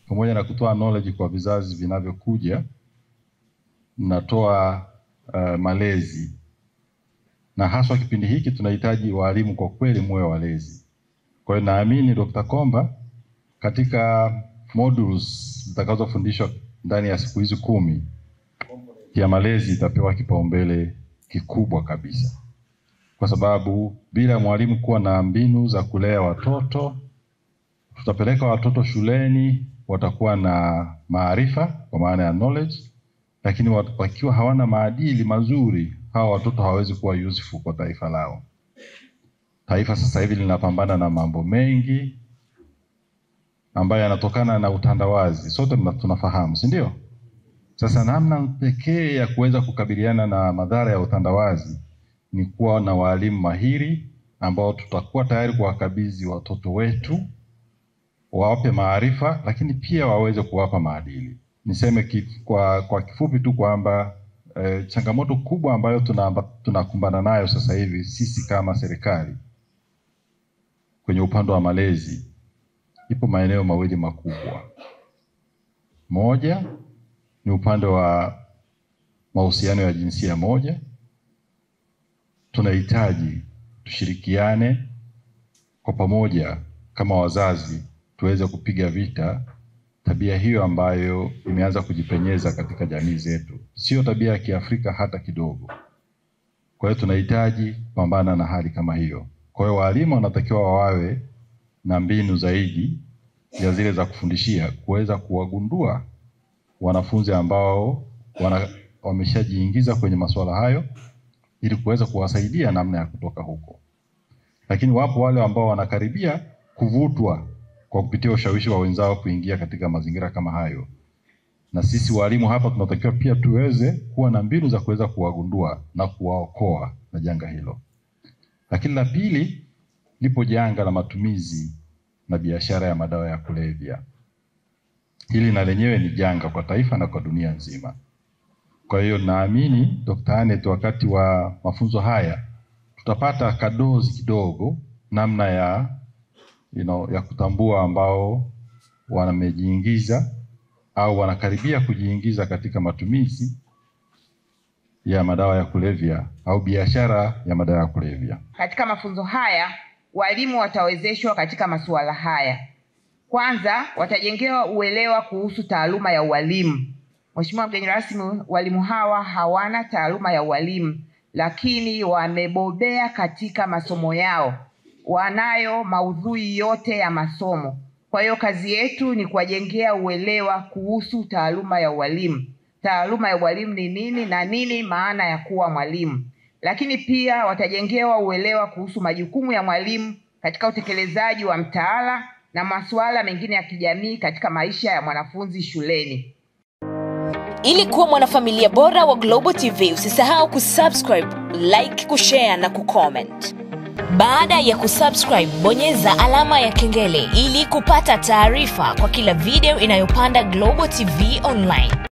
pamoja na kutoa knowledge kwa vizazi vinavyokuja, mnatoa malezi. Na haswa kipindi hiki tunahitaji walimu kwa kweli muwe walezi. Kwa hiyo naamini Dr. Komba katika modules zitakazofundishwa ndani ya siku hizi 10 ya malezi itapewa kipaumbele kikubwa kabisa. Kwa sababu bila mwalimu kuwa na mbinu za kulea watoto, tutapeleka watoto shuleni, watakuwa na maarifa kwa maana ya knowledge, lakini wakiwa hawana maadili mazuri, hawa watoto hawawezi kuwa useful kwa taifa lao. Taifa sasa hivi linapambana na mambo mengi ambayo yanatokana na utandawazi. Sote tunafahamu, si ndio? Sasa namna pekee ya kuweza kukabiliana na madhara ya utandawazi ni kuwa na walimu mahiri ambao tutakuwa tayari kuwakabidhi watoto wetu, wawape maarifa, lakini pia waweze kuwapa maadili. Niseme kwa kifupi tu kwamba changamoto kubwa ambayo tunakumbana nayo sasa hivi sisi kama serikali kwenye upande wa malezi, ipo maeneo mawili makubwa. Moja ni upande wa mahusiano ya jinsia moja. Tunahitaji tushirikiane kwa pamoja kama wazazi tuweze kupiga vita tabia hiyo ambayo imeanza kujipenyeza katika jamii zetu. Sio tabia ya Kiafrika hata kidogo. Kwa hiyo tunahitaji kupambana na hali kama hiyo. Kwa hiyo walimu wanatakiwa wawe na mbinu zaidi ya zile za kufundishia kuweza kuwagundua wanafunzi ambao wameshajiingiza kwenye masuala hayo ili kuweza kuwasaidia namna ya kutoka huko. Lakini wapo wale ambao wanakaribia kuvutwa kwa kupitia ushawishi wa wenzao kuingia katika mazingira kama hayo. Na sisi walimu hapa tunatakiwa pia tuweze kuwa na mbinu za kuweza kuwagundua na kuwaokoa na janga hilo. Lakini la pili, lipo janga la matumizi na biashara ya madawa ya kulevya. Hili na lenyewe ni janga kwa taifa na kwa dunia nzima. Kwa hiyo naamini Dr. Anet wakati wa mafunzo haya tutapata kadozi kidogo namna ya ya kutambua ambao wamejiingiza au wanakaribia kujiingiza katika matumizi ya madawa ya kulevya au biashara ya madawa ya kulevya. Katika mafunzo haya walimu watawezeshwa katika masuala haya. Kwanza, watajengewa uelewa kuhusu taaluma ya ualimu. Mheshimiwa mgeni rasmi, walimu hawa hawana taaluma ya ualimu, lakini wamebobea katika masomo yao. Wanayo maudhui yote ya masomo. Kwa hiyo kazi yetu ni kuwajengea uelewa kuhusu taaluma ya ualimu. Taaluma ya ualimu ni nini na nini maana ya kuwa mwalimu. Lakini pia watajengewa uelewa kuhusu majukumu ya mwalimu katika utekelezaji wa mtaala na masuala mengine ya kijamii katika maisha ya mwanafunzi shuleni. Ili kuwa mwanafamilia bora wa Global TV, usisahau kusubscribe, like, kushare na kucomment. Baada ya kusubscribe, bonyeza alama ya kengele ili kupata taarifa kwa kila video inayopanda Global TV Online.